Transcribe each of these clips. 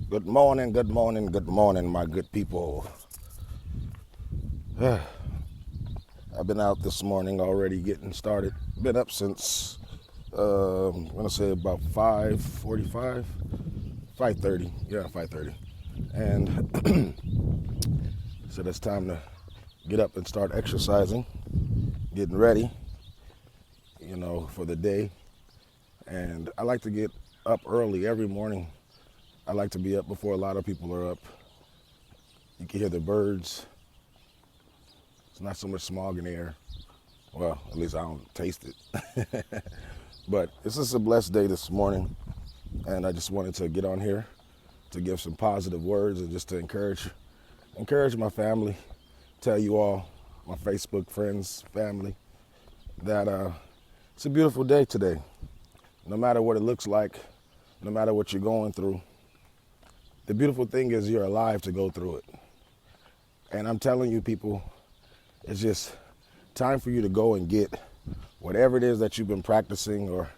Good morning, good morning, good morning, my good people. I've been out this morning already getting started. Been up since, I'm going to say about 5:45, 5:30. Yeah, 5:30. And so it's time to get up and start exercising, getting ready, for the day. And I like to get up early every morning. I like to be up before a lot of people are up. You can hear the birds. It's not so much smog in the air. Well, at least I don't taste it. But this is a blessed day this morning, and I just wanted to get on here to give some positive words and just to encourage my family, tell you all, my Facebook friends, family, that it's a beautiful day today. No matter what it looks like, no matter what you're going through, the beautiful thing is you're alive to go through it. And I'm telling you, people, it's just time for you to go and get whatever it is that you've been practicing or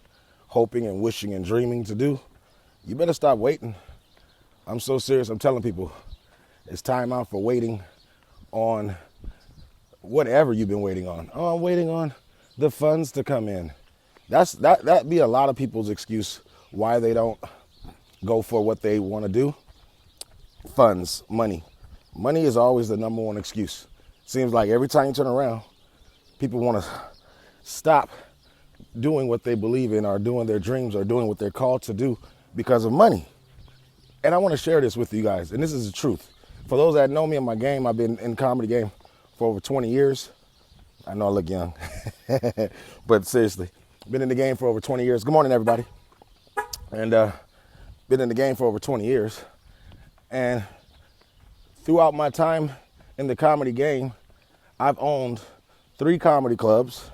hoping and wishing and dreaming to do. You better stop waiting. I'm so serious. I'm telling people, it's time out for waiting on whatever you've been waiting on. Oh, I'm waiting on the funds to come in. That'd be a lot of people's excuse why they don't go for what they want to do. Funds, money. Money is always the number one excuse. Seems like every time you turn around, people want to stop doing what they believe in or doing their dreams or doing what they're called to do because of money. And I want to share this with you guys, and this is the truth. For those that know me in my game, I've been in the comedy game for over 20 years. I know I look young, but seriously, been in the game for over 20 years. Good morning, everybody. And been in the game for over 20 years. And throughout my time in the comedy game, I've owned 3 comedy clubs.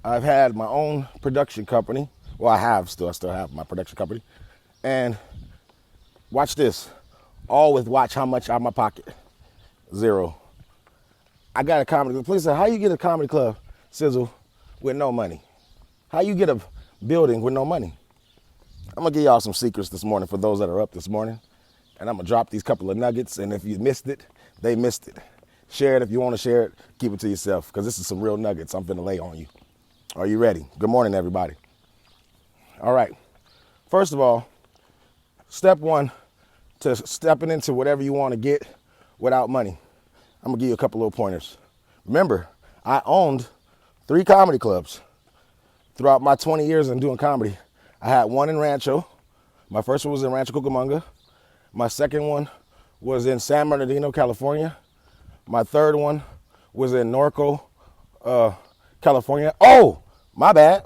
I've had my own production company. Well, I still have my production company. And watch this. Always watch how much out of my pocket. 0. I got a comedy club. Please say, how you get a comedy club, Cizzle, with no money? How you get a building with no money? I'm going to give y'all some secrets this morning for those that are up this morning. And I'm going to drop these couple of nuggets. And if you missed it, they missed it. Share it if you want to share it. Keep it to yourself because this is some real nuggets I'm finna lay on you. Are you ready? Good morning, everybody. All right. First of all, step 1 to stepping into whatever you want to get without money. I'm going to give you a couple little pointers. Remember, I owned 3 comedy clubs. Throughout my 20 years in doing comedy, I had one in Rancho. My first one was in Rancho Cucamonga. My second one was in San Bernardino, California. My third one was in Norco, California. Oh, my bad.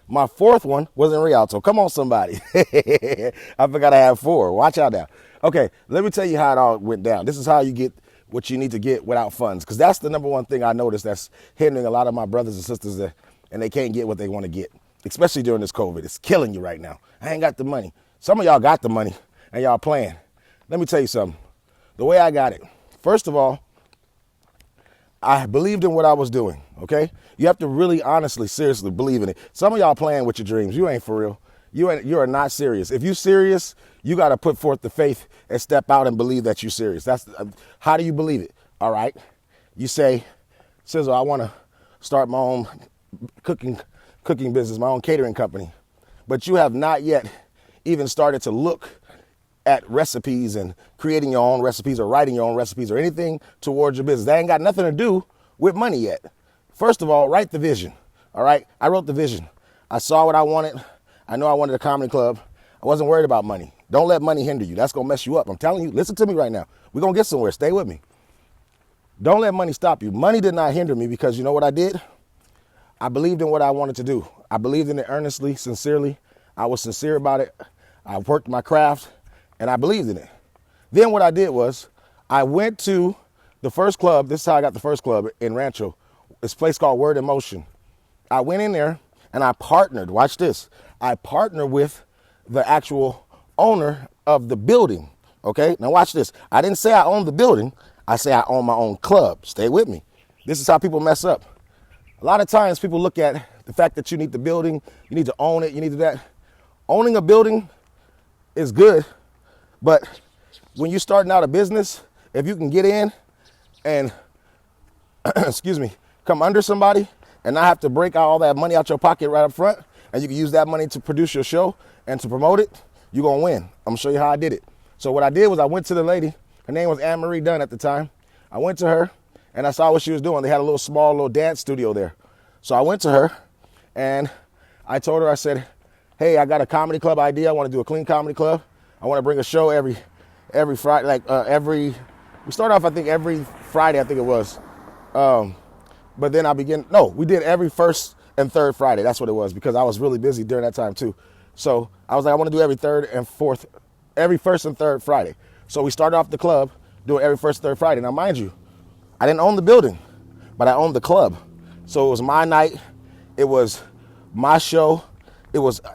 My fourth one was in Rialto. Come on, somebody. I forgot I have 4. Watch out now. Okay, let me tell you how it all went down. This is how you get what you need to get without funds, because that's the number one thing I noticed that's hindering a lot of my brothers and sisters and they can't get what they want to get, especially during this COVID. It's killing you right now. I ain't got the money. Some of y'all got the money and y'all playing. Let me tell you something. The way I got it, first of all, I believed in what I was doing, okay? You have to really, honestly, seriously believe in it. Some of y'all playing with your dreams. You ain't for real. You are not serious. If you serious, you got to put forth the faith and step out and believe that you're serious. How do you believe it? All right. You say, Cizzle, I want to start my own cooking business, my own catering company. But you have not yet even started to look at recipes and creating your own recipes or writing your own recipes or anything towards your business. That ain't got nothing to do with money yet. First of all, write the vision. All right. I wrote the vision. I saw what I wanted. I know I wanted a comedy club. I wasn't worried about money. Don't let money hinder you. That's going to mess you up. I'm telling you, listen to me right now. We're going to get somewhere. Stay with me. Don't let money stop you. Money did not hinder me because you know what I did? I believed in what I wanted to do. I believed in it earnestly, sincerely. I was sincere about it. I worked my craft and I believed in it. Then what I did was I went to the first club. This is how I got the first club in Rancho. This place called Word in Motion. I went in there and I partnered. Watch this. I partnered with the actual owner of the building. Okay. Now watch this. I didn't say I owned the building. I say I own my own club. Stay with me. This is how people mess up. A lot of times people look at the fact that you need the building, you need to own it, you need to that. Owning a building is good, But when you're starting out a business, if you can get in and, excuse me, come under somebody and not have to break all that money out your pocket right up front, and you can use that money to produce your show and to promote it, you're going to win. I'm going to show you how I did it. So what I did was I went to the lady. Her name was Anne Marie Dunn at the time. I went to her and I saw what she was doing. They had a small dance studio there. So I went to her and I told her, I said, hey, I got a comedy club idea. I want to do a clean comedy club. I want to bring a show every Friday, we start off, I think, every Friday, I think it was. But then we did every first and third Friday. That's what it was, because I was really busy during that time too. So I was like, I want to do every first and third Friday. So we started off the club doing every first and third Friday. Now, mind you, I didn't own the building, but I owned the club. So it was my night. It was my show.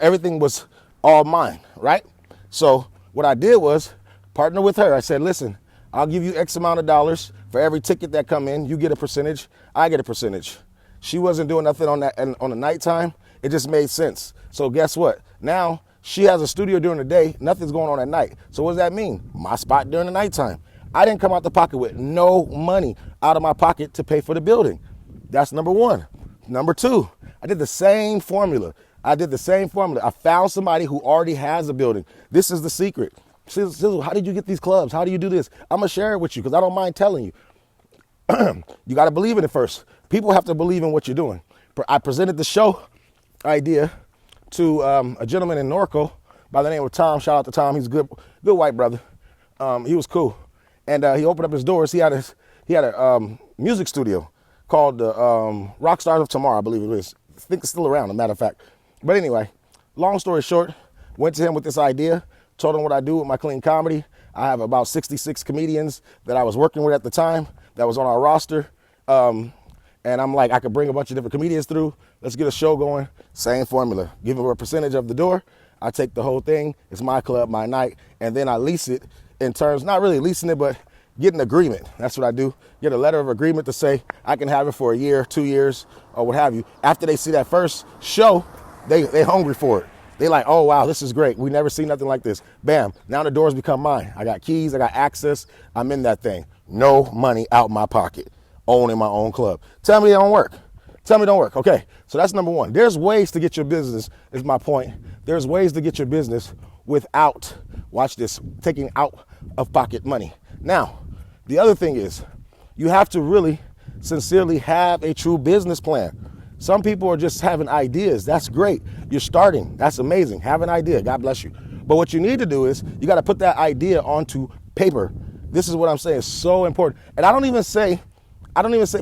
Everything was all mine, right? So what I did was partner with her. I said, listen, I'll give you X amount of dollars for every ticket that come in. You get a percentage. I get a percentage. She wasn't doing nothing on that, and on the nighttime, it just made sense. So guess what? Now she has a studio during the day. Nothing's going on at night. So what does that mean? My spot during the nighttime. I didn't come out the pocket with no money out of my pocket to pay for the building. That's number one. Number two, I did the same formula. I found somebody who already has a building. This is the secret. Cizzle, how did you get these clubs? How do you do this? I'm going to share it with you because I don't mind telling you. You got to believe in it first. People have to believe in what you're doing. I presented the show idea to a gentleman in Norco by the name of Tom. Shout out to Tom. He's a good white brother. He was cool. And he opened up his doors. He had a music studio called Rock Stars of Tomorrow, I believe it is. I think it's still around, as a matter of fact. But anyway, long story short, went to him with this idea, told him what I do with my clean comedy. I have about 66 comedians that I was working with at the time that was on our roster. And I'm like, I could bring a bunch of different comedians through. Let's get a show going. Same formula. Give them a percentage of the door. I take the whole thing. It's my club, my night. And then I lease it in terms, not really leasing it, but get an agreement. That's what I do. Get a letter of agreement to say I can have it for a year, 2 years, or what have you. After they see that first show, they hungry for it. They like, oh, wow, this is great. We never seen nothing like this. Bam. Now the doors become mine. I got keys. I got access. I'm in that thing. No money out my pocket. Owning my own club. Tell me it don't work. Tell me it don't work. Okay, so that's number one. There's ways to get your business, is my point. There's ways to get your business without, watch this, taking out of pocket money. Now, the other thing is you have to really sincerely have a true business plan. Some people are just having ideas. That's great. You're starting. That's amazing. Have an idea. God bless you. But what you need to do is you got to put that idea onto paper. This is what I'm saying. It's so important. And I don't even say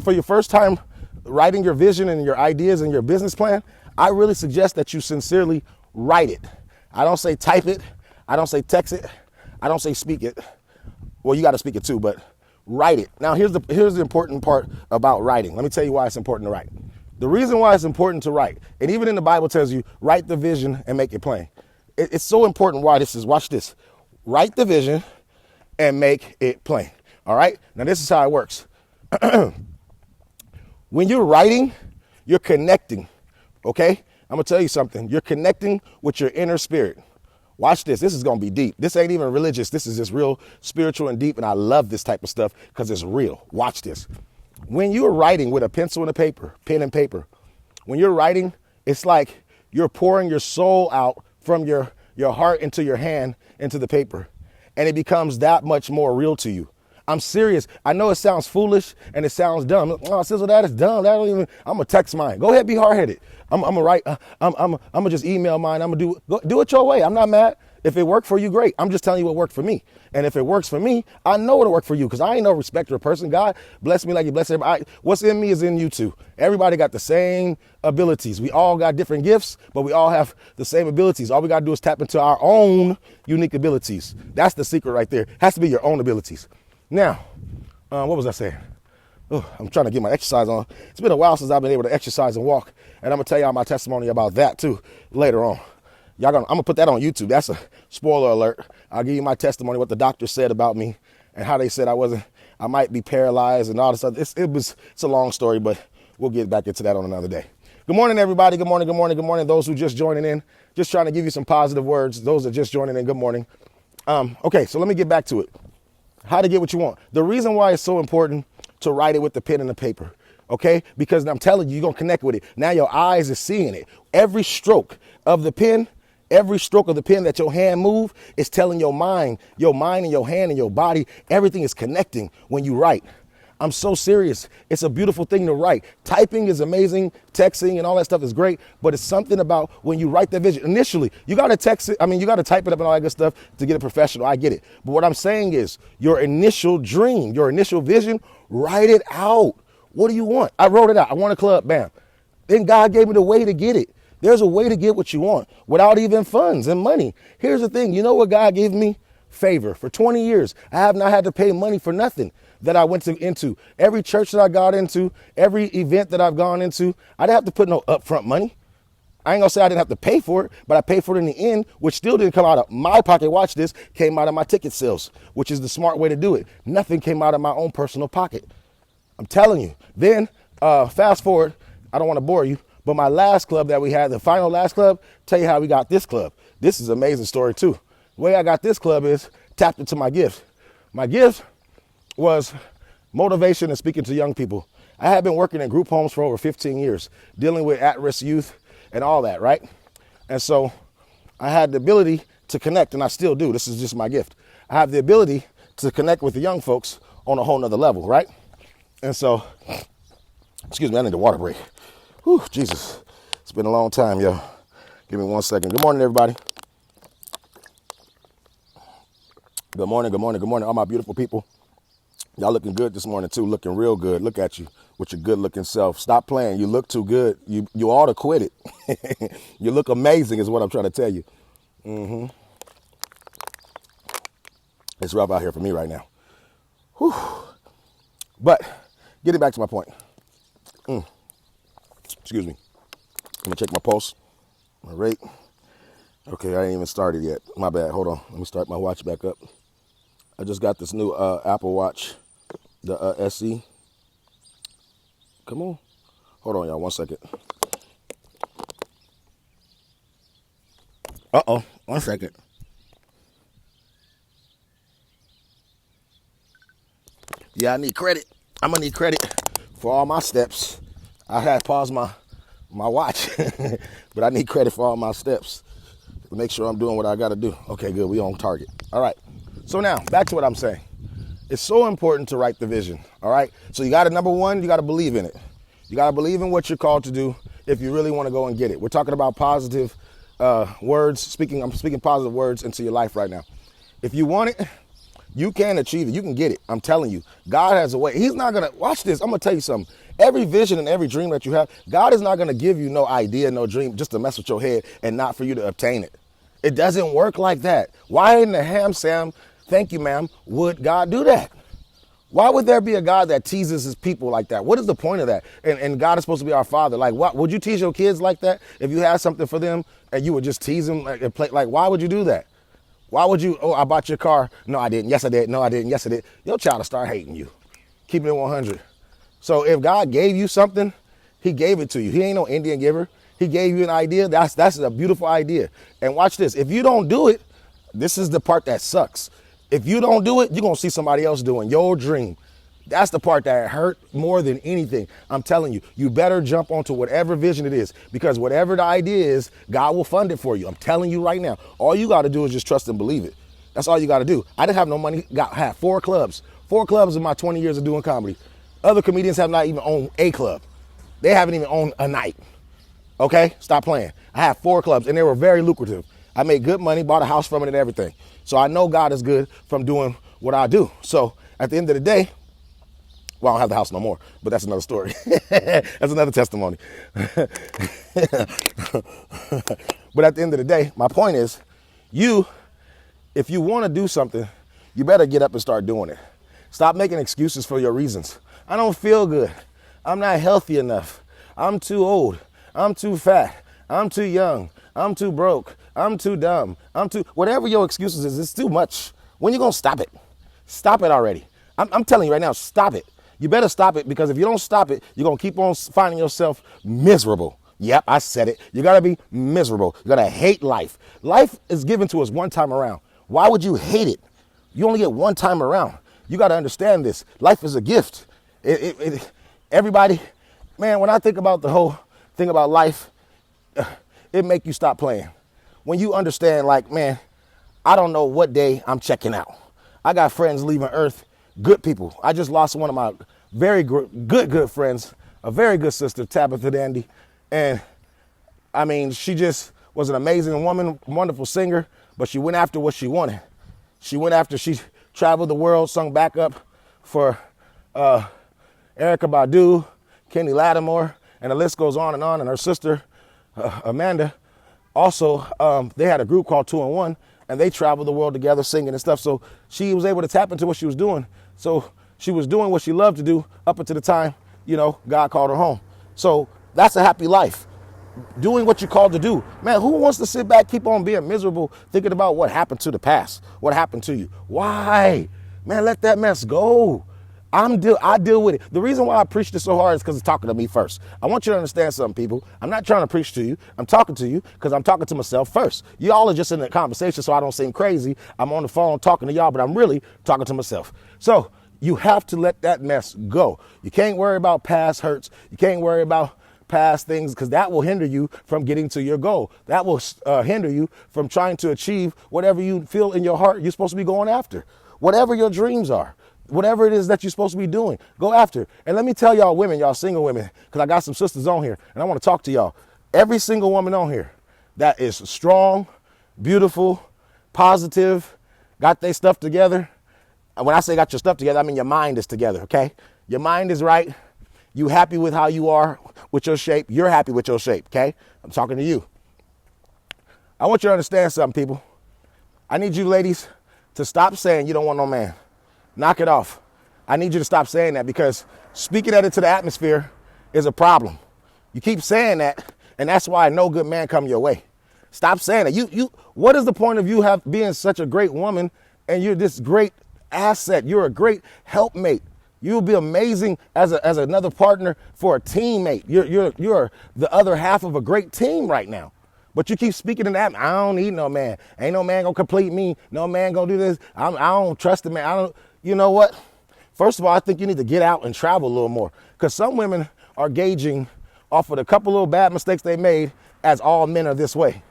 for your first time writing your vision and your ideas and your business plan, I really suggest that you sincerely write it. I don't say type it. I don't say text it. I don't say speak it. Well, you got to speak it too, but write it. Now, here's the important part about writing. Let me tell you why it's important to write. The reason why it's important to write, and even in the Bible tells you, write the vision and make it plain. It's so important why this is. Watch this. Write the vision and make it plain. All right? Now, this is how it works. When you're writing, you're connecting. Okay? I'm going to tell you something. You're connecting with your inner spirit. Watch this. This is going to be deep. This ain't even religious. This is just real spiritual and deep, and I love this type of stuff because it's real. Watch this. When you're writing with a pencil and a paper, pen and paper, when you're writing, it's like you're pouring your soul out from your heart into your hand, into the paper, and it becomes that much more real to you. I'm serious. I know it sounds foolish and it sounds dumb. Oh, Cizzle, that is dumb. That don't even. I'm gonna text mine. Go ahead, be hard headed. I'm gonna write. I'm gonna just email mine. I'm gonna do it your way. I'm not mad. If it worked for you, great. I'm just telling you what worked for me. And if it works for me, I know it'll work for you because I ain't no respecter of person. God bless me like He bless everybody. What's in me is in you too. Everybody got the same abilities. We all got different gifts, but we all have the same abilities. All we gotta do is tap into our own unique abilities. That's the secret right there. It has to be your own abilities. Now, what was I saying? Oh, I'm trying to get my exercise on. It's been a while since I've been able to exercise and walk, and I'm gonna tell y'all my testimony about that too later on. I'm gonna put that on YouTube. That's a spoiler alert. I'll give you my testimony, what the doctor said about me, and how they said I might be paralyzed and all this stuff. It's a long story, but we'll get back into that on another day. Good morning, everybody. Good morning. Good morning. Good morning. Those who just joining in, just trying to give you some positive words. Those that just joining in, good morning. Okay, so let me get back to it. How to get what you want. The reason why it's so important to write it with the pen and the paper, okay? Because I'm telling you, you're going to connect with it. Now your eyes are seeing it. Every stroke of the pen, that your hand move is telling your mind and your hand and your body, everything is connecting when you write. I'm so serious. It's a beautiful thing to write. Typing is amazing. Texting and all that stuff is great. But it's something about when you write that vision. Initially, you got to text it. You got to type it up and all that good stuff to get it professional. I get it. But what I'm saying is your initial dream, your initial vision, write it out. What do you want? I wrote it out. I want a club. Bam. Then God gave me the way to get it. There's a way to get what you want without even funds and money. Here's the thing. You know what God gave me? Favor. For 20 years, I have not had to pay money for nothing that I went into. Every church that I got into, every event that I've gone into, I didn't have to put no upfront money. I ain't gonna say I didn't have to pay for it, but I paid for it in the end, which still didn't come out of my pocket. Watch this, came out of my ticket sales, which is the smart way to do it. Nothing came out of my own personal pocket. I'm telling you. Then, fast forward, I don't want to bore you, but my last club that we had, the final last club, tell you how we got this club. This is an amazing story too. The way I got this club is tapped into my gift. My gift was motivation and speaking to young people. I had been working in group homes for over 15 years, dealing with at-risk youth and all that, right? And so I had the ability to connect, and I still do. This is just my gift. I have the ability to connect with the young folks on a whole nother level, right? And so, excuse me, I need a water break. Whew, Jesus, it's been a long time, yo. Give me 1 second. Good morning, everybody. Good morning, good morning, good morning, all my beautiful people. Y'all looking good this morning too, looking real good. Look at you with your good looking self. Stop playing. You look too good. You ought to quit it. You look amazing is what I'm trying to tell you. It's rough out here for me right now. Whew. But getting back to my point. Excuse me. Let me check my pulse, my rate. Okay, I ain't even started yet. My bad. Hold on. Let me start my watch back up. I just got this new Apple Watch, the SE. Come on. Hold on, y'all. 1 second. 1 second. Yeah, I need credit. I'm going to need credit for all my steps. I had to pause my watch, but I need credit for all my steps to make sure I'm doing what I got to do. Okay, good. We on target. All right. So now, back to what I'm saying. It's so important to write the vision, all right? So you got to, number one, you got to believe in it. You got to believe in what you're called to do if you really want to go and get it. We're talking about positive words. I'm speaking positive words into your life right now. If you want it, you can achieve it. You can get it. I'm telling you. God has a way. He's not going to, watch this. I'm going to tell you something. Every vision and every dream that you have, God is not going to give you no idea, no dream, just to mess with your head and not for you to obtain it. It doesn't work like that. Why in the ham, Sam, thank you, ma'am, would God do that? Why would there be a God that teases his people like that? What is the point of that? And God is supposed to be our father. Like, what would you tease your kids like that? If you had something for them and you would just tease them and play, like, why would you do that? Why would you, I bought your car. No, I didn't. Yes, I did. No, I didn't. Yes, I did. Your child will start hating you. Keeping it 100. So if God gave you something, he gave it to you. He ain't no Indian giver. He gave you an idea. That's a beautiful idea. And watch this. If you don't do it, this is the part that sucks. If you don't do it, you're going to see somebody else doing your dream. That's the part that hurt more than anything. I'm telling you, you better jump onto whatever vision it is, because whatever the idea is, God will fund it for you. I'm telling you right now, all you got to do is just trust and believe it. That's all you got to do. I didn't have no money. Had 4 clubs in my 20 years of doing comedy. Other comedians have not even owned a club. They haven't even owned a night. Okay, stop playing. I had 4 clubs and they were very lucrative. I made good money, bought a house from it and everything. So I know God is good from doing what I do. So at the end of the day, well, I don't have the house no more, but that's another story. That's another testimony. But at the end of the day, my point is, if you want to do something, you better get up and start doing it. Stop making excuses for your reasons. I don't feel good. I'm not healthy enough. I'm too old. I'm too fat. I'm too young. I'm too broke. I'm too dumb. Whatever your excuses is, it's too much. When you going to stop it? Stop it already. I'm telling you right now, stop it. You better stop it, because if you don't stop it, you're going to keep on finding yourself miserable. Yep, I said it. You got to be miserable. You got to hate life. Life is given to us one time around. Why would you hate it? You only get one time around. You got to understand this. Life is a gift. Everybody, man, when I think about the whole thing about life, it make you stop playing. When you understand, like, man, I don't know what day I'm checking out. I got friends leaving Earth, good people. I just lost one of my very good friends, a very good sister, Tabitha Dandy. And I mean, she just was an amazing woman, wonderful singer, but she went after what she wanted. She traveled the world, sung backup for Erykah Badu, Kenny Lattimore, and the list goes on. And her sister, Amanda, also, they had a group called 2 and 1, and they traveled the world together singing and stuff. So she was able to tap into what she was doing. So she was doing what she loved to do up until the time, God called her home. So that's a happy life. Doing what you're called to do. Man, who wants to sit back, keep on being miserable, thinking about what happened to the past? What happened to you? Why? Man, let that mess go. I deal with it. The reason why I preach this so hard is because it's talking to me first. I want you to understand something, people. I'm not trying to preach to you. I'm talking to you because I'm talking to myself first. Y'all are just in a conversation so I don't seem crazy. I'm on the phone talking to y'all, but I'm really talking to myself. So you have to let that mess go. You can't worry about past hurts. You can't worry about past things, because that will hinder you from getting to your goal. That will hinder you from trying to achieve whatever you feel in your heart you're supposed to be going after. Whatever your dreams are, whatever it is that you're supposed to be doing, go after. And let me tell y'all women, y'all single women, because I got some sisters on here and I want to talk to y'all. Every single woman on here that is strong, beautiful, positive, got their stuff together. And when I say got your stuff together, I mean your mind is together, okay? Your mind is right. You happy with how you are, with your shape. You're happy with your shape, okay? I'm talking to you. I want you to understand something, people. I need you ladies to stop saying you don't want no man. Knock it off. I need you to stop saying that, because speaking that into the atmosphere is a problem. You keep saying that, and that's why no good man come your way. Stop saying that. What is the point of you being such a great woman and you're this great asset? You're a great helpmate. You'll be amazing as another partner for a teammate. You're the other half of a great team right now. But you keep speaking in that. I don't need no man. Ain't no man gonna complete me. No man gonna do this. I don't trust the man. You know what? First of all, I think you need to get out and travel a little more, because some women are gauging off of a couple little bad mistakes they made as all men are this way.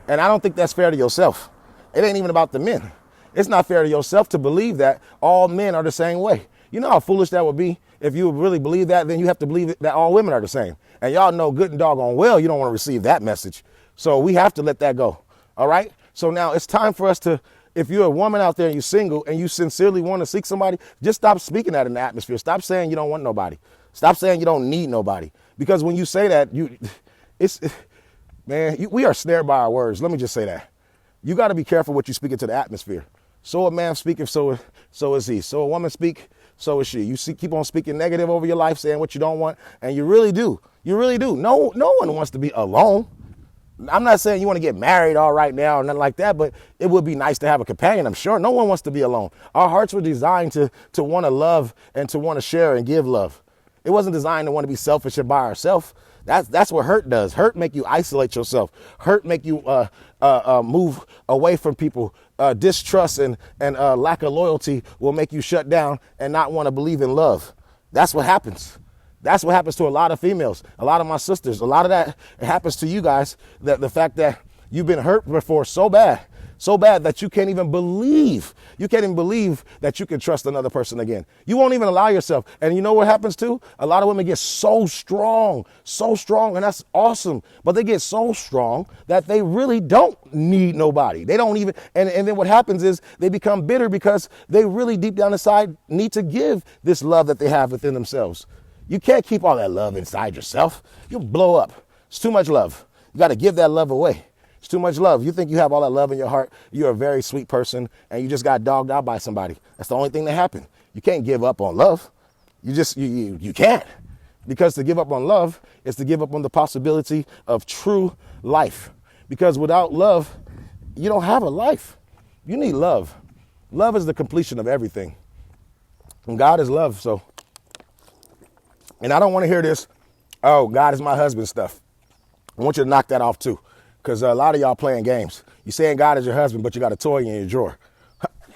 And I don't think that's fair to yourself. It ain't even about the men. It's not fair to yourself to believe that all men are the same way. You know how foolish that would be? If you really believe that, then you have to believe that all women are the same. And y'all know good and doggone well you don't want to receive that message. So we have to let that go. All right? So now it's time for us to, if you're a woman out there and you're single and you sincerely want to seek somebody, just stop speaking that in the atmosphere. Stop saying you don't want nobody. Stop saying you don't need nobody. Because when you say that, we are snared by our words. Let me just say that. You got to be careful what you speak into the atmosphere. So a man speaketh, so is he. So a woman speak, so is she. You keep on speaking negative over your life, saying what you don't want, and you really do. You really do. No one wants to be alone. I'm not saying you want to get married all right now or nothing like that, but it would be nice to have a companion, I'm sure. No one wants to be alone. Our hearts were designed to want to love and to want to share and give love. It wasn't designed to want to be selfish and by ourselves. That's what hurt does. Hurt make you isolate yourself. Hurt make you move away from people. Distrust and lack of loyalty will make you shut down and not want to believe in love. That's what happens. That's what happens to a lot of females, a lot of my sisters. A lot of that happens to you guys, that the fact that you've been hurt before so bad that you can't even believe. You can't even believe that you can trust another person again. You won't even allow yourself. And you know what happens too? A lot of women get so strong, and that's awesome. But they get so strong that they really don't need nobody. They don't even, and then what happens is they become bitter because they really deep down inside need to give this love that they have within themselves. You can't keep all that love inside yourself. You'll blow up. It's too much love. You got to give that love away. It's too much love. You think you have all that love in your heart. You're a very sweet person and you just got dogged out by somebody. That's the only thing that happened. You can't give up on love. You can't. Because to give up on love is to give up on the possibility of true life. Because without love, you don't have a life. You need love. Love is the completion of everything. And God is love, so. And I don't want to hear this, oh, God is my husband stuff. I want you to knock that off too, because a lot of y'all playing games. You saying God is your husband, but you got a toy in your drawer.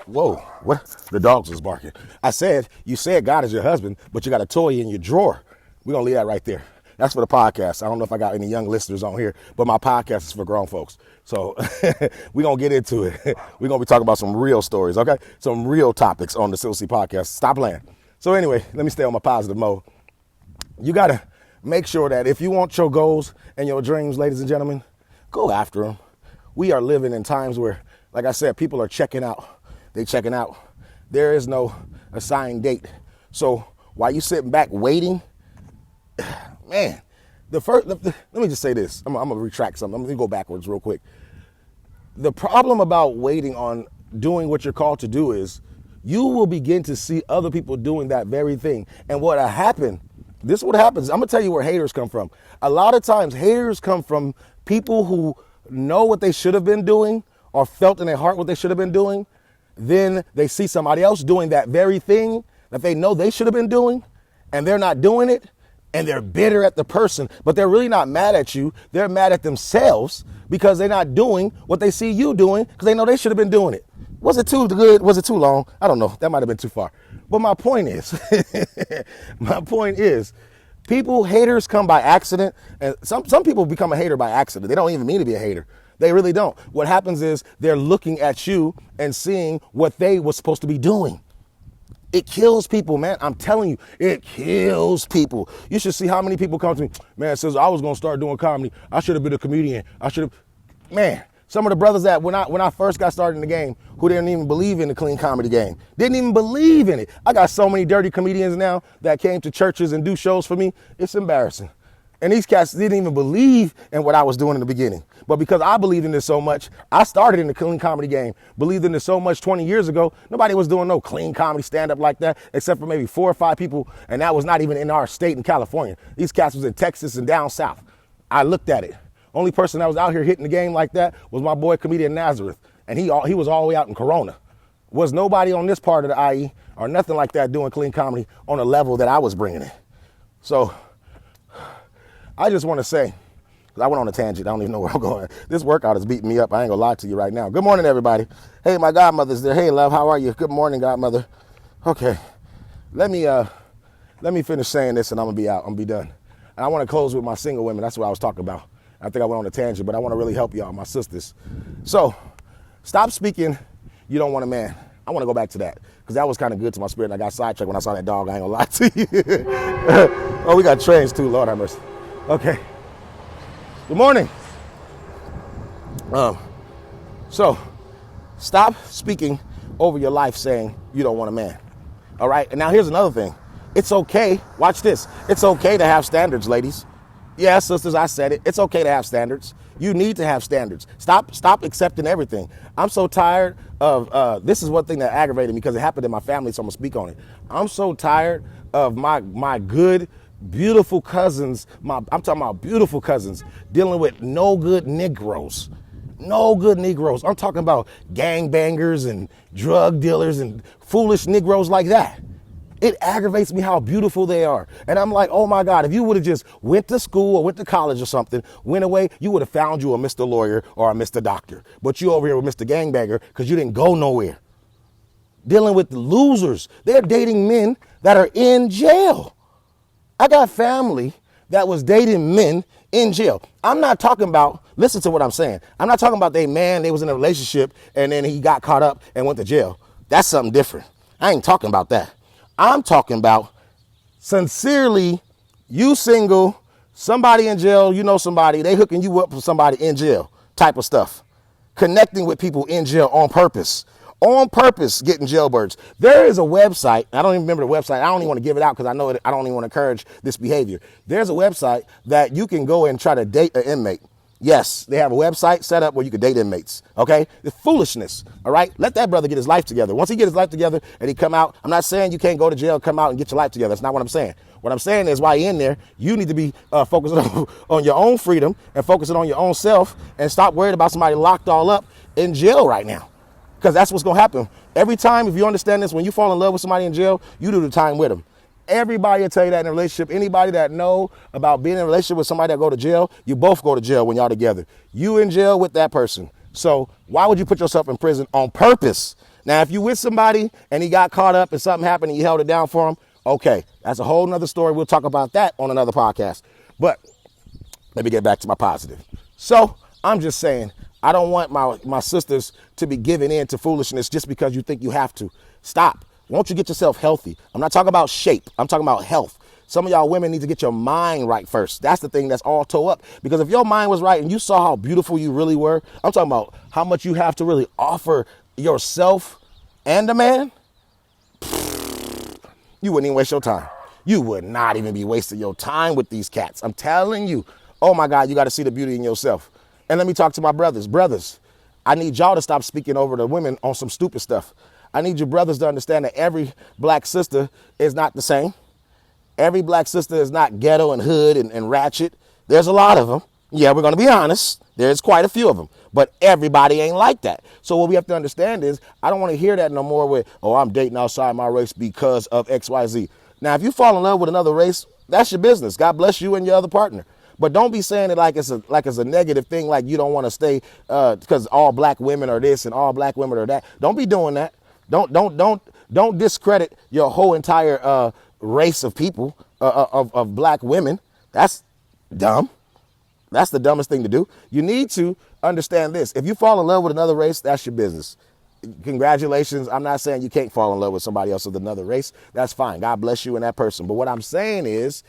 Whoa, what? The dogs was barking. I said, you said God is your husband, but you got a toy in your drawer. We're going to leave that right there. That's for the podcast. I don't know if I got any young listeners on here, but my podcast is for grown folks. So we're going to get into it. We're going to be talking about some real stories, okay? Some real topics on the Cizzle podcast. Stop playing. So anyway, let me stay on my positive mode. You got to make sure that if you want your goals and your dreams, ladies and gentlemen, go after them. We are living in times where, like I said, people are checking out. They checking out. There is no assigned date. So while you sitting back waiting, man, let me just say this. I'm going to retract something. I'm going to go backwards real quick. The problem about waiting on doing what you're called to do is you will begin to see other people doing that very thing. And what happened, this is what happens. I'm going to tell you where haters come from. A lot of times haters come from people who know what they should have been doing or felt in their heart what they should have been doing. Then they see somebody else doing that very thing that they know they should have been doing, and they're not doing it, and they're bitter at the person, but they're really not mad at you. They're mad at themselves because they're not doing what they see you doing because they know they should have been doing it. Was it too good? Was it too long? I don't know. That might have been too far. But my point is, haters come by accident, and some people become a hater by accident. They don't even mean to be a hater. They really don't. What happens is they're looking at you and seeing what they were supposed to be doing. It kills people, man. I'm telling you, it kills people. You should see how many people come to me. Man, says I was going to start doing comedy. I should have been a comedian. Man, some of the brothers that when I first got started in the game, who didn't even believe in the clean comedy game, didn't even believe in it. I got so many dirty comedians now that came to churches and do shows for me. It's embarrassing. And these cats didn't even believe in what I was doing in the beginning. But because I believed in this so much, I started in the clean comedy game. Believed in this so much 20 years ago, nobody was doing no clean comedy stand-up like that, except for maybe 4 or 5 people, and that was not even in our state in California. These cats was in Texas and down south. I looked at it. Only person that was out here hitting the game like that was my boy comedian Nazareth, and he was all the way out in Corona. Was nobody on this part of the IE or nothing like that doing clean comedy on a level that I was bringing it. So I just want to say, because I went on a tangent. I don't even know where I'm going. This workout is beating me up. I ain't going to lie to you right now. Good morning, everybody. Hey, my godmother's there. Hey, love, how are you? Good morning, godmother. Okay. Let me finish saying this, and I'm going to be out. I'm going to be done. And I want to close with my single women. That's what I was talking about. I think I went on a tangent, but I want to really help y'all, my sisters. So stop speaking you don't want a man. I want to go back to that because that was kind of good to my spirit. And I got sidetracked when I saw that dog. I ain't going to lie to you. Oh, we got trains too. Lord have mercy. Okay. Good morning. So stop speaking over your life saying you don't want a man. All right. And now here's another thing. It's okay. Watch this. It's okay to have standards, ladies. Yeah, sisters, I said it. It's okay to have standards. You need to have standards. Stop accepting everything. I'm so tired of, this is one thing that aggravated me because it happened in my family, so I'm going to speak on it. I'm so tired of my good, beautiful cousins, I'm talking about beautiful cousins, dealing with no good Negroes. No good Negroes. I'm talking about gangbangers and drug dealers and foolish Negroes like that. It aggravates me how beautiful they are. And I'm like, oh my God, if you would have just went to school or went to college or something, went away, you would have found you a Mr. Lawyer or a Mr. Doctor. But you over here with Mr. Gangbanger because you didn't go nowhere. Dealing with the losers. They're dating men that are in jail. I got family that was dating men in jail. I'm not talking about, listen to what I'm saying. I'm not talking about they was in a relationship and then he got caught up and went to jail. That's something different. I ain't talking about that. I'm talking about sincerely, you single, somebody in jail, you know somebody, they hooking you up with somebody in jail type of stuff. Connecting with people in jail on purpose. On purpose, getting jailbirds. There is a website. I don't even remember the website. I don't even want to give it out because I know I don't even want to encourage this behavior. There's a website that you can go and try to date an inmate. Yes, they have a website set up where you can date inmates, okay? It's foolishness, all right? Let that brother get his life together. Once he get his life together and he come out, I'm not saying you can't go to jail, come out and get your life together. That's not what I'm saying. What I'm saying is while you're in there, you need to be focusing on your own freedom and focusing on your own self and stop worried about somebody locked all up in jail right now. Because that's what's going to happen. Every time, if you understand this, when you fall in love with somebody in jail, you do the time with them. Everybody will tell you that in a relationship. Anybody that know about being in a relationship with somebody that go to jail, you both go to jail when y'all together. You in jail with that person. So why would you put yourself in prison on purpose? Now, if you with somebody and he got caught up and something happened and you held it down for him, okay, that's a whole nother story. We'll talk about that on another podcast. But let me get back to my positive. So I'm just saying, I don't want my sisters to be giving in to foolishness just because you think you have to. Stop. Won't you get yourself healthy? I'm not talking about shape. I'm talking about health. Some of y'all women need to get your mind right first. That's the thing that's all toe up. Because if your mind was right and you saw how beautiful you really were, I'm talking about how much you have to really offer yourself and a man, you wouldn't even waste your time. You would not even be wasting your time with these cats. I'm telling you. Oh my God, you got to see the beauty in yourself. And let me talk to my brothers. Brothers, I need y'all to stop speaking over the women on some stupid stuff. I need you brothers to understand that every black sister is not the same. Every black sister is not ghetto and hood and ratchet. There's a lot of them. Yeah, we're going to be honest. There's quite a few of them. But everybody ain't like that. So what we have to understand is I don't want to hear that no more with, oh, I'm dating outside my race because of XYZ. Now, if you fall in love with another race, that's your business. God bless you and your other partner. But don't be saying it like it's a negative thing, like you don't want to stay because all black women are this and all black women are that. Don't be doing that. Don't discredit your whole entire race of people of black women. That's dumb. That's the dumbest thing to do. You need to understand this. If you fall in love with another race, that's your business. Congratulations. I'm not saying you can't fall in love with somebody else of another race. That's fine. God bless you and that person. But what I'm saying is,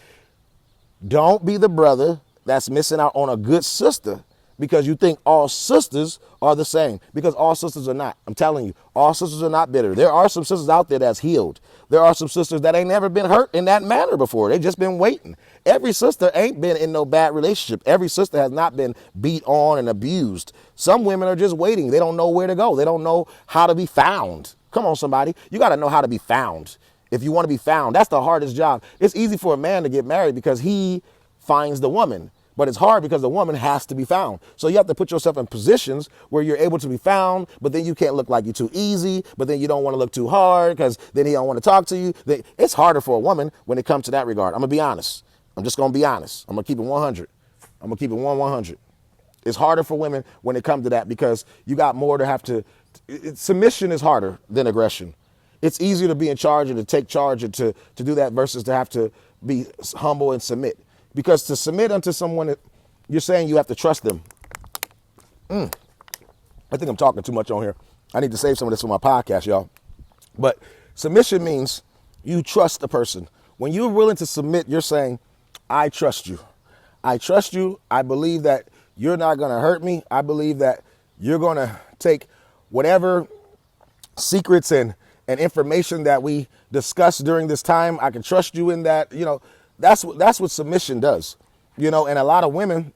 don't be the brother that's missing out on a good sister because you think all sisters are the same, because all sisters are not. I'm telling you, all sisters are not bitter. There are some sisters out there that's healed. There are some sisters that ain't never been hurt in that manner before. They just been waiting. Every sister ain't been in no bad relationship. Every sister has not been beat on and abused. Some women are just waiting. They don't know where to go. They don't know how to be found. Come on, somebody. You got to know how to be found. If you want to be found, that's the hardest job. It's easy for a man to get married because he finds the woman, but it's hard because the woman has to be found. So you have to put yourself in positions where you're able to be found, but then you can't look like you're too easy, but then you don't want to look too hard because then he don't want to talk to you. It's harder for a woman when it comes to that regard. I'm going to be honest. I'm just going to be honest. I'm going to keep it 100. I'm going to keep it 100. It's harder for women when it comes to that because you got more to have to. Submission is harder than aggression. It's easier to be in charge and to take charge and to do that versus to have to be humble and submit. Because to submit unto someone, you're saying you have to trust them. I think I'm talking too much on here. I need to save some of this for my podcast, y'all. But submission means you trust the person. When you're willing to submit, you're saying, I trust you. I trust you. I believe that you're not going to hurt me. I believe that you're going to take whatever secrets and information that we discuss during this time. I can trust you in that. You know, that's what submission does. You know, and a lot of women,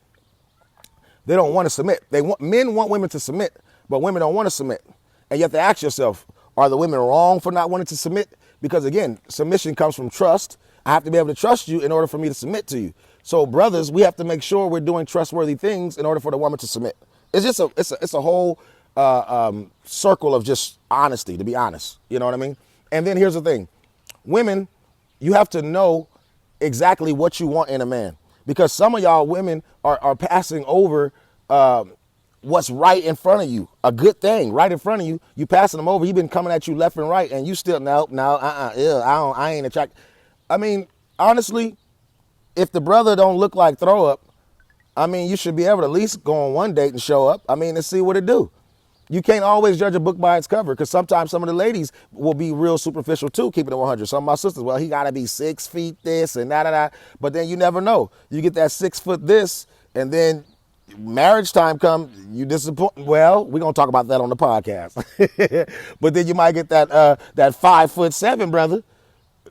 they don't want to submit. Men want women to submit, but women don't want to submit. And you have to ask yourself, are the women wrong for not wanting to submit? Because again, submission comes from trust. I have to be able to trust you in order for me to submit to you. So brothers, we have to make sure we're doing trustworthy things in order for the woman to submit. It's just it's a whole circle of just honesty, to be honest. You know what I mean? And then here's the thing. Women, you have to know exactly what you want in a man. Because some of y'all women are passing over what's right in front of you. A good thing right in front of you. You passing them over. He been coming at you left and right. And you still, I ain't attracted. I mean, honestly, if the brother don't look like throw up, I mean, you should be able to at least go on one date and show up. I mean, and see what it do. You can't always judge a book by its cover because sometimes some of the ladies will be real superficial too, keeping it 100. Some of my sisters, well, he got to be 6 feet this and that. But then you never know. You get that 6 foot this and then marriage time comes, you disappoint. Well, we're going to talk about that on the podcast. But then you might get that 5'7" brother.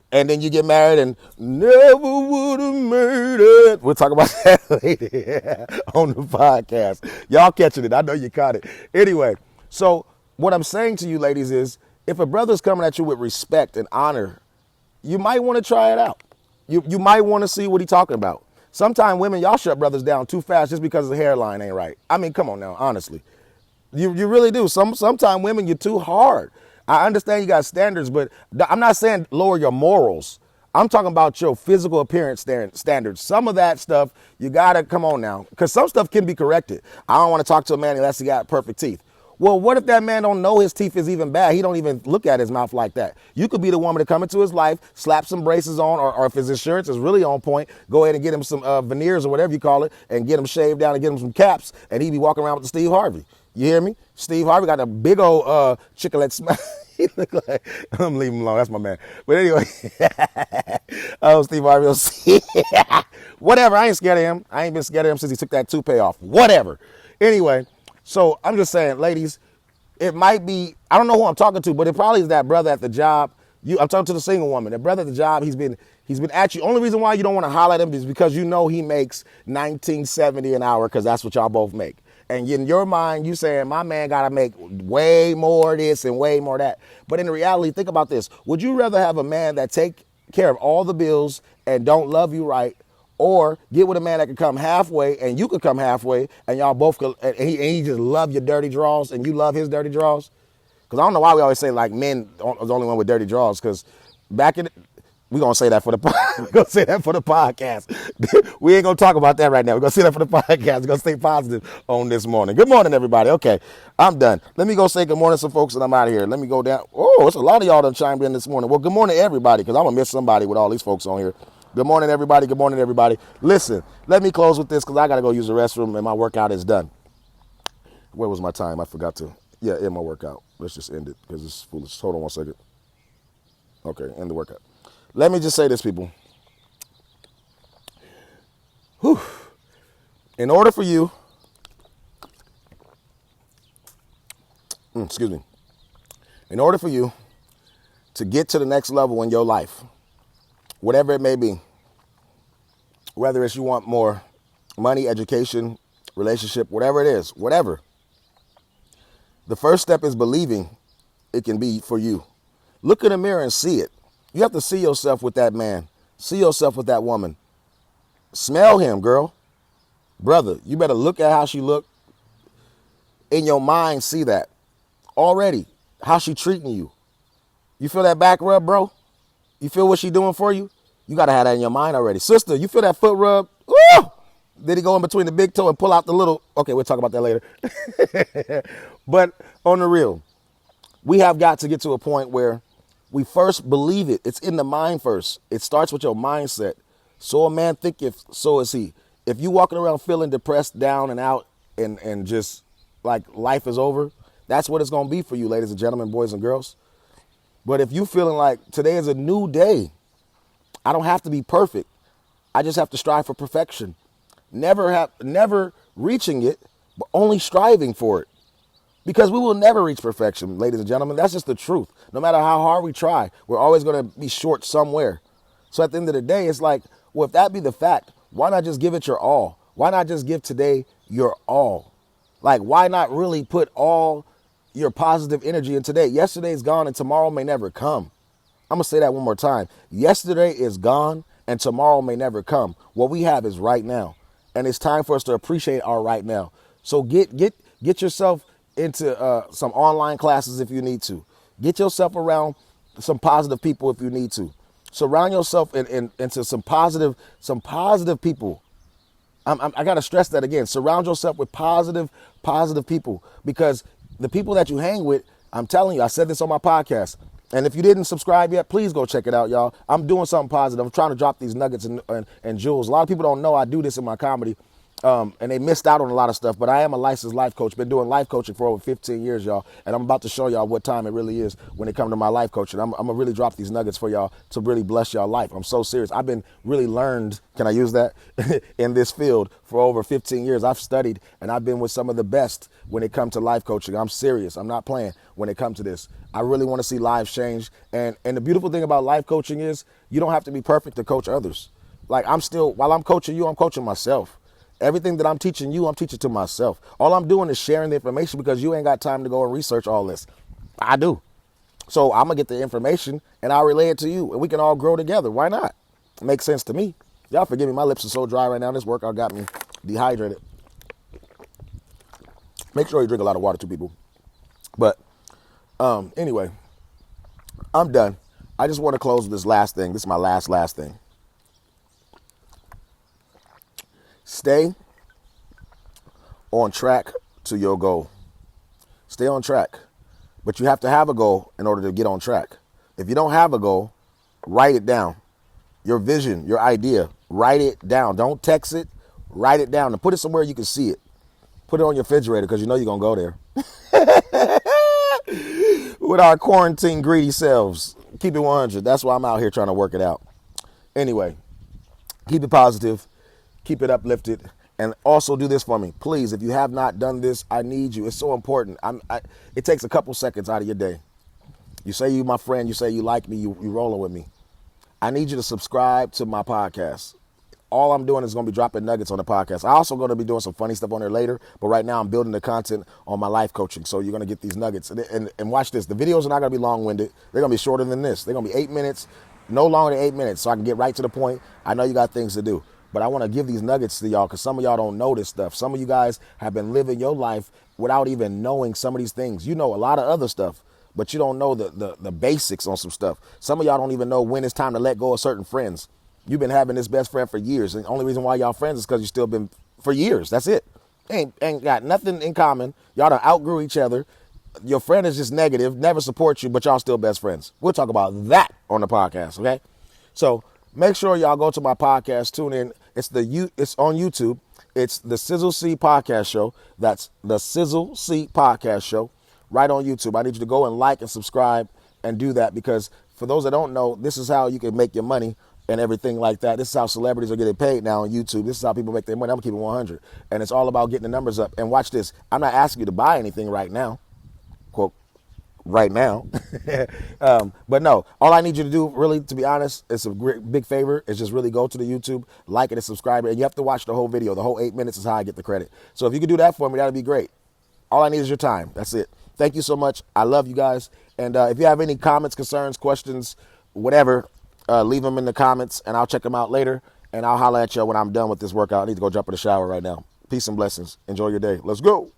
And then you get married and never would have made it. We'll talk about that later on the podcast. Y'all catching it. I know you caught it. Anyway, so what I'm saying to you ladies is if a brother's coming at you with respect and honor, you might want to try it out. You might want to see what he's talking about. Sometimes women, y'all shut brothers down too fast just because the hairline ain't right. I mean, come on now, honestly. You really do. Sometimes women, you're too hard. I understand you got standards, but I'm not saying lower your morals. I'm talking about your physical appearance standards. Some of that stuff, you got to come on now. Because some stuff can be corrected. I don't want to talk to a man unless he got perfect teeth. Well, what if that man don't know his teeth is even bad? He don't even look at his mouth like that. You could be the woman to come into his life, slap some braces on, or if his insurance is really on point, go ahead and get him some veneers or whatever you call it, and get him shaved down and get him some caps, and he be walking around with the Steve Harvey. You hear me? Steve Harvey got a big old chicolette smile. He look like, I'm leaving him alone. That's my man. But anyway, oh, Steve Harvey, whatever. I ain't scared of him. I ain't been scared of him since he took that toupee off. Whatever. Anyway, so I'm just saying, ladies, it might be, I don't know who I'm talking to, but it probably is that brother at the job. I'm talking to the single woman. The brother at the job, he's been at you. Only reason why you don't want to holler at him is because you know he makes $19.70 an hour because that's what y'all both make. And in your mind, you saying, my man got to make way more this and way more that. But in reality, think about this. Would you rather have a man that take care of all the bills and don't love you right, or get with a man that can come halfway and you could come halfway and y'all both could, and he just love your dirty draws and you love his dirty draws? Because I don't know why we always say like men are the only one with dirty draws. Because back in, we're going to say that for the podcast. We ain't going to talk about that right now. We're going to say that for the podcast. We're going to stay positive on this morning. Good morning, everybody. Okay, I'm done. Let me go say good morning to some folks and I'm out of here. Let me go down. Oh, it's a lot of y'all done chimed in this morning. Well, good morning, everybody, because I'm going to miss somebody with all these folks on here. Good morning, everybody. Good morning, everybody. Listen, let me close with this because I got to go use the restroom and my workout is done. Where was my time? I forgot to. Yeah, end my workout. Let's just end it because it's foolish. Hold on 1 second. Okay, end the workout. Let me just say this, people. Whew. In order for you, in order for you to get to the next level in your life, whatever it may be, whether it's you want more money, education, relationship, whatever it is, whatever, the first step is believing it can be for you. Look in the mirror and see it. You have to see yourself with that man. See yourself with that woman. Smell him, girl. Brother, you better look at how she look. In your mind, see that. Already, how she treating you. You feel that back rub, bro? You feel what she doing for you? You got to have that in your mind already. Sister, you feel that foot rub? Woo! Did he go in between the big toe and pull out the little? Okay, we'll talk about that later. But on the real, we have got to get to a point where we first believe it. It's in the mind first. It starts with your mindset. So a man thinketh, so is he. If you walking around feeling depressed, down and out, and just like life is over, that's what it's going to be for you, ladies and gentlemen, boys and girls. But if you feeling like today is a new day, I don't have to be perfect. I just have to strive for perfection. Never reaching it, but only striving for it. Because we will never reach perfection, ladies and gentlemen. That's just the truth. No matter how hard we try, we're always going to be short somewhere. So at the end of the day, it's like, well, if that be the fact, why not just give it your all? Why not just give today your all? Like, why not really put all your positive energy in today? Yesterday's gone and tomorrow may never come. I'm going to say that one more time. Yesterday is gone and tomorrow may never come. What we have is right now. And it's time for us to appreciate our right now. So get yourself into some online classes if you need to. Get yourself around some positive people if you need to. Surround yourself into some positive people. I got to stress that again. Surround yourself with positive people, because the people that you hang with, I'm telling you, I said this on my podcast. And if you didn't subscribe yet, please go check it out, y'all. I'm doing something positive. I'm trying to drop these nuggets and jewels. A lot of people don't know I do this in my comedy. And they missed out on a lot of stuff, but I am a licensed life coach. Been doing life coaching for over 15 years, y'all. And I'm about to show y'all what time it really is when it comes to my life coaching. I'm gonna really drop these nuggets for y'all to really bless y'all life. I'm so serious. I've been really learned, can I use that, in this field for over 15 years. I've studied and I've been with some of the best when it comes to life coaching. I'm serious. I'm not playing when it comes to this. I really want to see lives change. And the beautiful thing about life coaching is you don't have to be perfect to coach others. Like while I'm coaching you, I'm coaching myself. Everything that I'm teaching you, I'm teaching to myself. All I'm doing is sharing the information because you ain't got time to go and research all this. I do. So I'm going to get the information and I'll relay it to you and we can all grow together. Why not? It makes sense to me. Y'all forgive me. My lips are so dry right now. This workout got me dehydrated. Make sure you drink a lot of water too, people. But anyway, I'm done. I just want to close with this last thing. This is my last thing. Stay on track to your goal. Stay on track. But you have to have a goal in order to get on track. If you don't have a goal, write it down. Your vision, your idea, write it down. Don't text it. Write it down and put it somewhere you can see it. Put it on your refrigerator because you know you're going to go there. With our quarantine greedy selves. Keep it 100. That's why I'm out here trying to work it out. Anyway, keep it positive. Keep it uplifted. And also do this for me. Please, if you have not done this, I need you. It's so important. It takes a couple seconds out of your day. You say you my friend. You say you like me. You rolling with me. I need you to subscribe to my podcast. All I'm doing is going to be dropping nuggets on the podcast. I'm also going to be doing some funny stuff on there later. But right now I'm building the content on my life coaching. So you're going to get these nuggets. And watch this. The videos are not going to be long-winded. They're going to be shorter than this. They're going to be 8 minutes. No longer than 8 minutes. So I can get right to the point. I know you got things to do. But I want to give these nuggets to y'all because some of y'all don't know this stuff. Some of you guys have been living your life without even knowing some of these things. You know a lot of other stuff, but you don't know the basics on some stuff. Some of y'all don't even know when it's time to let go of certain friends. You've been having this best friend for years. And the only reason why y'all friends is because you still been for years. That's it. Ain't got nothing in common. Y'all done outgrew each other. Your friend is just negative, never supports you, but y'all still best friends. We'll talk about that on the podcast, okay? So make sure y'all go to my podcast, tune in. It's on YouTube. It's the Cizzle C Podcast Show. That's the Cizzle C Podcast Show right on YouTube. I need you to go and like and subscribe and do that because for those that don't know, this is how you can make your money and everything like that. This is how celebrities are getting paid now on YouTube. This is how people make their money. I'm going to keep it 100. And it's all about getting the numbers up. And watch this. I'm not asking you to buy anything right now. Quote, right now. But no, all I need you to do, really, to be honest, it's a great, big favor. Is just really go to the YouTube, like it and subscribe it. And you have to watch the whole video. The whole 8 minutes is how I get the credit. So if you could do that for me, that'd be great. All I need is your time. That's it. Thank you so much. I love you guys. And if you have any comments, concerns, questions, whatever, leave them in the comments and I'll check them out later. And I'll holler at you when I'm done with this workout. I need to go jump in the shower right now. Peace and blessings. Enjoy your day. Let's go.